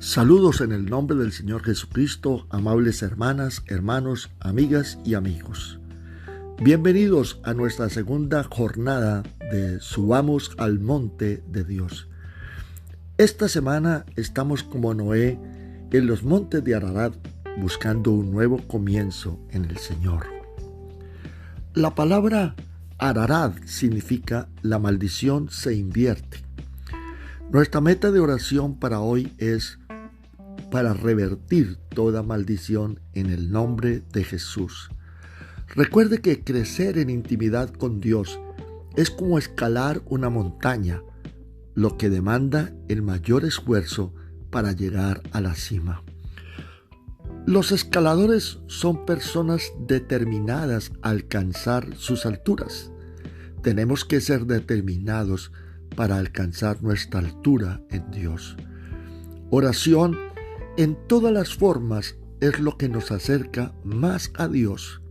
Saludos en el nombre del Señor Jesucristo, amables hermanas, hermanos, amigas y amigos. Bienvenidos a nuestra segunda jornada de Subamos al Monte de Dios. Esta semana estamos como Noé en los montes de Ararat buscando un nuevo comienzo en el Señor. La palabra Ararat significa la maldición se invierte. Nuestra meta de oración para hoy es para revertir toda maldición en el nombre de Jesús. Recuerde que crecer en intimidad con Dios es como escalar una montaña, lo que demanda el mayor esfuerzo para llegar a la cima. Los escaladores son personas determinadas a alcanzar sus alturas. Tenemos que ser determinados para alcanzar nuestra altura en Dios. Oración en todas las formas es lo que nos acerca más a Dios.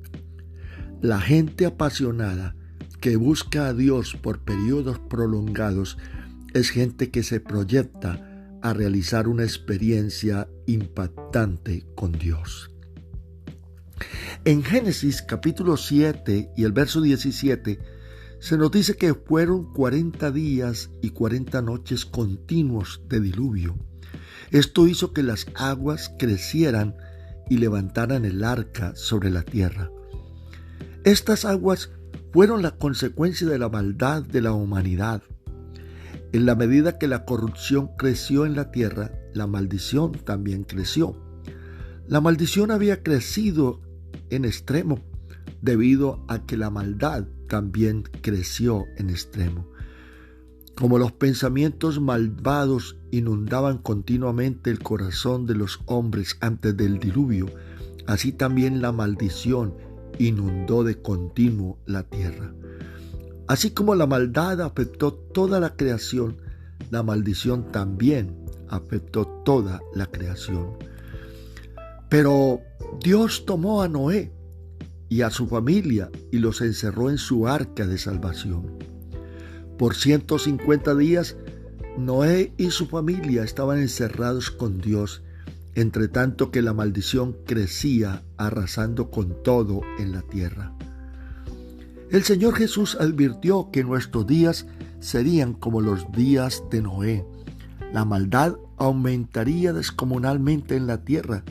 La gente apasionada que busca a Dios por periodos prolongados es gente que se proyecta a realizar una experiencia impactante con Dios. En Génesis capítulo 7 y el verso 17 se nos dice que fueron 40 días y 40 noches continuos de diluvio. Esto hizo que las aguas crecieran y levantaran el arca sobre la tierra. Estas aguas fueron la consecuencia de la maldad de la humanidad. En la medida que la corrupción creció en la tierra, la maldición también creció. La maldición había crecido en extremo debido a que la maldad también creció en extremo. Como los pensamientos malvados inundaban continuamente el corazón de los hombres antes del diluvio, así también la maldición inundó de continuo la tierra. Así como la maldad afectó toda la creación, la maldición también afectó toda la creación. Pero Dios tomó a Noé y a su familia y los encerró en su arca de salvación. Por 150 días, Noé y su familia estaban encerrados con Dios, entre tanto que la maldición crecía, arrasando con todo en la tierra. El Señor Jesús advirtió que nuestros días serían como los días de Noé. La maldad aumentaría descomunalmente en la tierra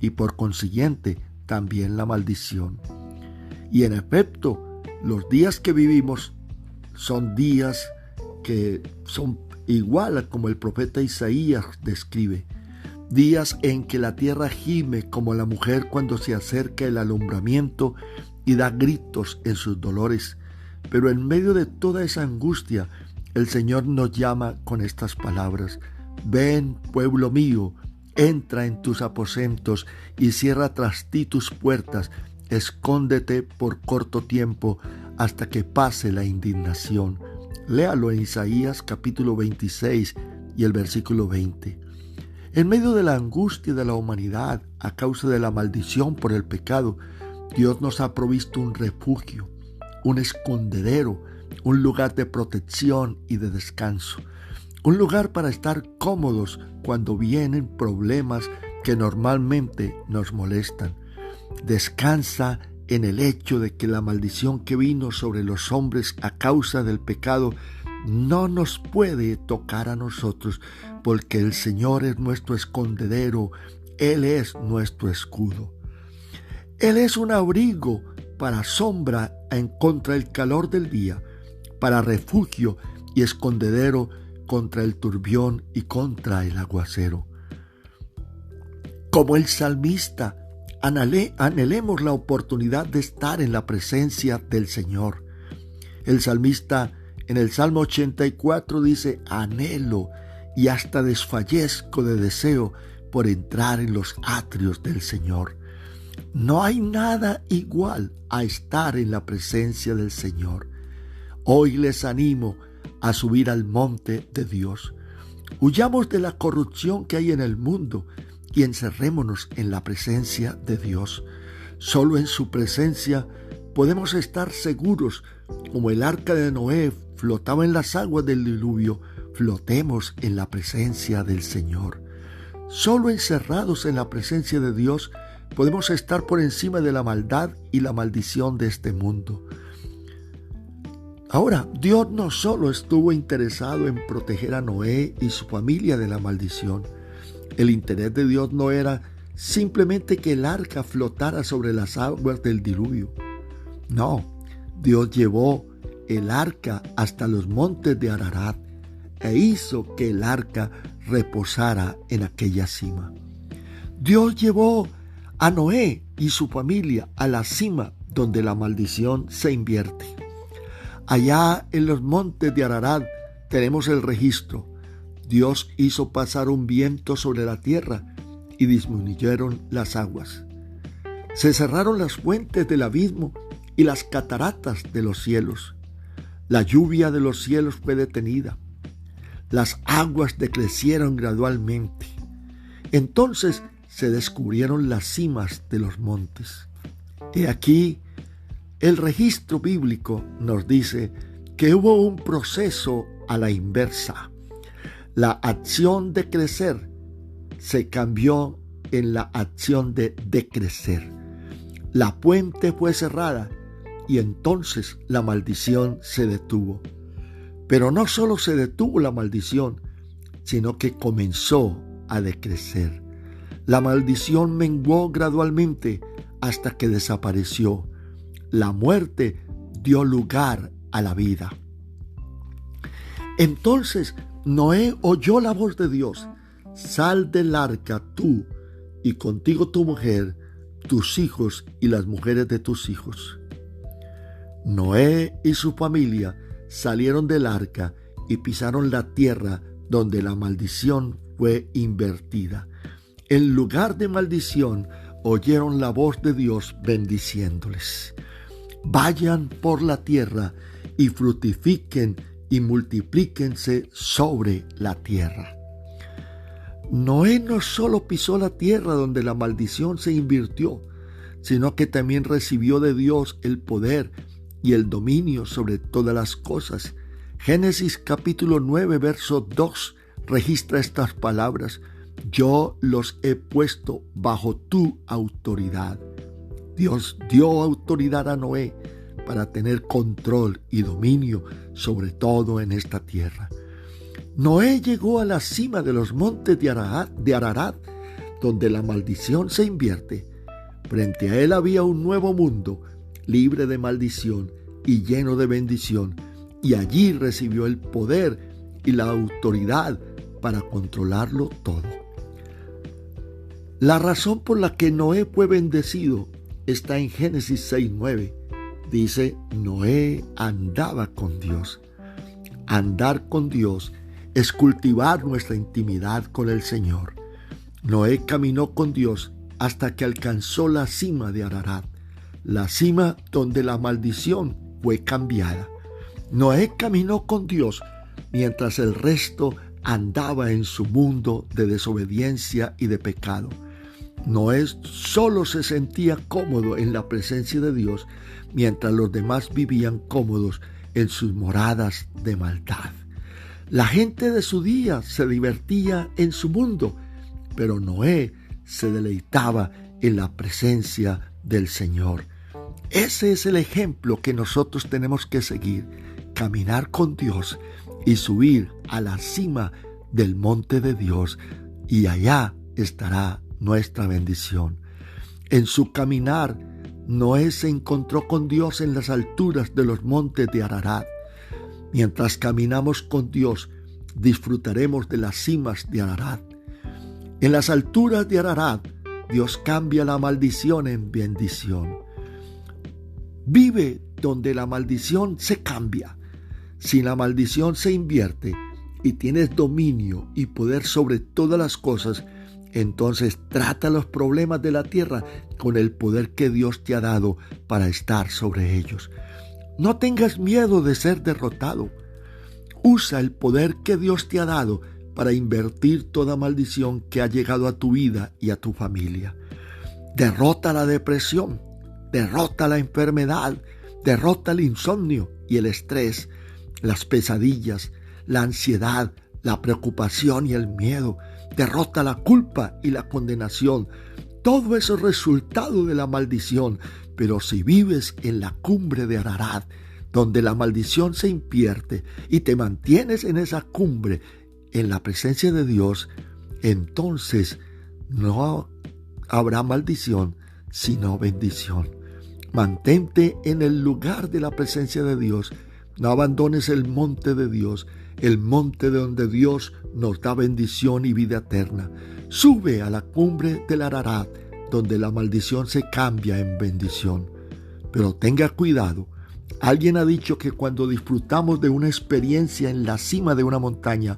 y por consiguiente también la maldición. Y en efecto, los días que vivimos son días que son igual a como el profeta Isaías describe. Días en que la tierra gime como la mujer cuando se acerca el alumbramiento y da gritos en sus dolores. Pero en medio de toda esa angustia, el Señor nos llama con estas palabras: ven, pueblo mío, entra en tus aposentos y cierra tras ti tus puertas. Escóndete por corto tiempo hasta que pase la indignación. Léalo en Isaías capítulo 26 y el versículo 20. En medio de la angustia de la humanidad a causa de la maldición por el pecado, Dios nos ha provisto un refugio, un escondedero, un lugar de protección y de descanso, un lugar para estar cómodos cuando vienen problemas que normalmente nos molestan. Descansa en el hecho de que la maldición que vino sobre los hombres a causa del pecado no nos puede tocar a nosotros, porque el Señor es nuestro escondedero, Él es nuestro escudo. Él es un abrigo para sombra en contra el calor del día, para refugio y escondedero contra el turbión y contra el aguacero. Como el salmista, anhelemos la oportunidad de estar en la presencia del Señor. El salmista en el Salmo 84 dice: anhelo y hasta desfallezco de deseo por entrar en los atrios del Señor. No hay nada igual a estar en la presencia del Señor. Hoy les animo a subir al monte de Dios. Huyamos de la corrupción que hay en el mundo y encerrémonos en la presencia de Dios. Solo en su presencia podemos estar seguros. Como el arca de Noé flotaba en las aguas del diluvio, flotemos en la presencia del Señor. Solo encerrados en la presencia de Dios podemos estar por encima de la maldad y la maldición de este mundo. Ahora, Dios no solo estuvo interesado en proteger a Noé y su familia de la maldición. El interés de Dios no era simplemente que el arca flotara sobre las aguas del diluvio. No, Dios llevó el arca hasta los montes de Ararat e hizo que el arca reposara en aquella cima. Dios llevó a Noé y su familia a la cima donde la maldición se invierte. Allá en los montes de Ararat tenemos el registro. Dios hizo pasar un viento sobre la tierra y disminuyeron las aguas. Se cerraron las fuentes del abismo y las cataratas de los cielos. La lluvia de los cielos fue detenida. Las aguas decrecieron gradualmente. Entonces se descubrieron las cimas de los montes. He aquí, el registro bíblico nos dice que hubo un proceso a la inversa. La acción de crecer se cambió en la acción de decrecer. La fuente fue cerrada y entonces la maldición se detuvo. Pero no solo se detuvo la maldición, sino que comenzó a decrecer. La maldición menguó gradualmente hasta que desapareció. La muerte dio lugar a la vida. Entonces Noé oyó la voz de Dios: sal del arca tú y contigo tu mujer, tus hijos y las mujeres de tus hijos. Noé y su familia salieron del arca y pisaron la tierra donde la maldición fue invertida. En lugar de maldición, oyeron la voz de Dios bendiciéndoles. Vayan por la tierra y fructifiquen y multiplíquense sobre la tierra. Noé no solo pisó la tierra donde la maldición se invirtió, sino que también recibió de Dios el poder y el dominio sobre todas las cosas. Génesis capítulo 9, verso 2 registra estas palabras: yo los he puesto bajo tu autoridad. Dios dio autoridad a Noé para tener control y dominio sobre todo en esta tierra. Noé llegó a la cima de los montes de Ararat, donde la maldición se invierte. Frente a él había un nuevo mundo, libre de maldición y lleno de bendición, y allí recibió el poder y la autoridad para controlarlo todo. La razón por la que Noé fue bendecido está en Génesis 6:9. Dice: Noé andaba con Dios. Andar con Dios es cultivar nuestra intimidad con el Señor. Noé caminó con Dios hasta que alcanzó la cima de Ararat, la cima donde la maldición fue cambiada. Noé caminó con Dios mientras el resto andaba en su mundo de desobediencia y de pecado. Noé solo se sentía cómodo en la presencia de Dios, mientras los demás vivían cómodos en sus moradas de maldad. La gente de su día se divertía en su mundo, pero Noé se deleitaba en la presencia del Señor. Ese es el ejemplo que nosotros tenemos que seguir: caminar con Dios y subir a la cima del monte de Dios, y allá estará nuestra bendición. En su caminar, Noé se encontró con Dios en las alturas de los montes de Ararat. Mientras caminamos con Dios, disfrutaremos de las cimas de Ararat. En las alturas de Ararat, Dios cambia la maldición en bendición. Vive donde la maldición se cambia. Si la maldición se invierte y tienes dominio y poder sobre todas las cosas, entonces trata los problemas de la tierra con el poder que Dios te ha dado para estar sobre ellos. No tengas miedo de ser derrotado. Usa el poder que Dios te ha dado para invertir toda maldición que ha llegado a tu vida y a tu familia. Derrota la depresión, derrota la enfermedad, derrota el insomnio y el estrés, las pesadillas, la ansiedad, la preocupación y el miedo, derrota la culpa y la condenación. Todo eso es resultado de la maldición. Pero si vives en la cumbre de Ararat, donde la maldición se invierte y te mantienes en esa cumbre, en la presencia de Dios, entonces no habrá maldición, sino bendición. Mantente en el lugar de la presencia de Dios. No abandones el monte de Dios, el monte de donde Dios nos da bendición y vida eterna. Sube a la cumbre del Ararat, donde la maldición se cambia en bendición. Pero tenga cuidado. Alguien ha dicho que cuando disfrutamos de una experiencia en la cima de una montaña,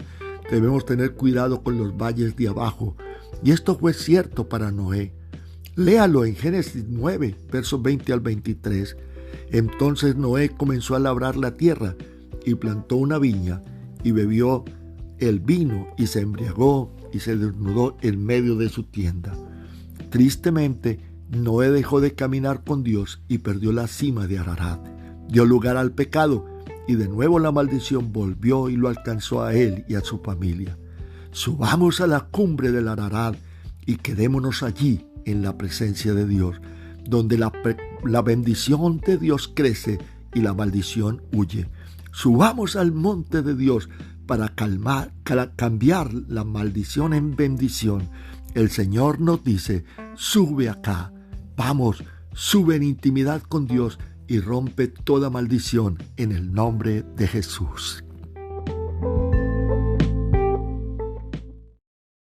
debemos tener cuidado con los valles de abajo. Y esto fue cierto para Noé. Léalo en Génesis 9, versos 20 al 23. Entonces Noé comenzó a labrar la tierra y plantó una viña y bebió el vino y se embriagó y se desnudó en medio de su tienda. Tristemente, Noé dejó de caminar con Dios y perdió la cima de Ararat. Dio lugar al pecado y de nuevo la maldición volvió y lo alcanzó a él y a su familia. Subamos a la cumbre del Ararat y quedémonos allí en la presencia de Dios, donde la bendición de Dios crece y la maldición huye. Subamos al monte de Dios para cambiar la maldición en bendición. El Señor nos dice: sube acá, vamos, sube en intimidad con Dios y rompe toda maldición en el nombre de Jesús.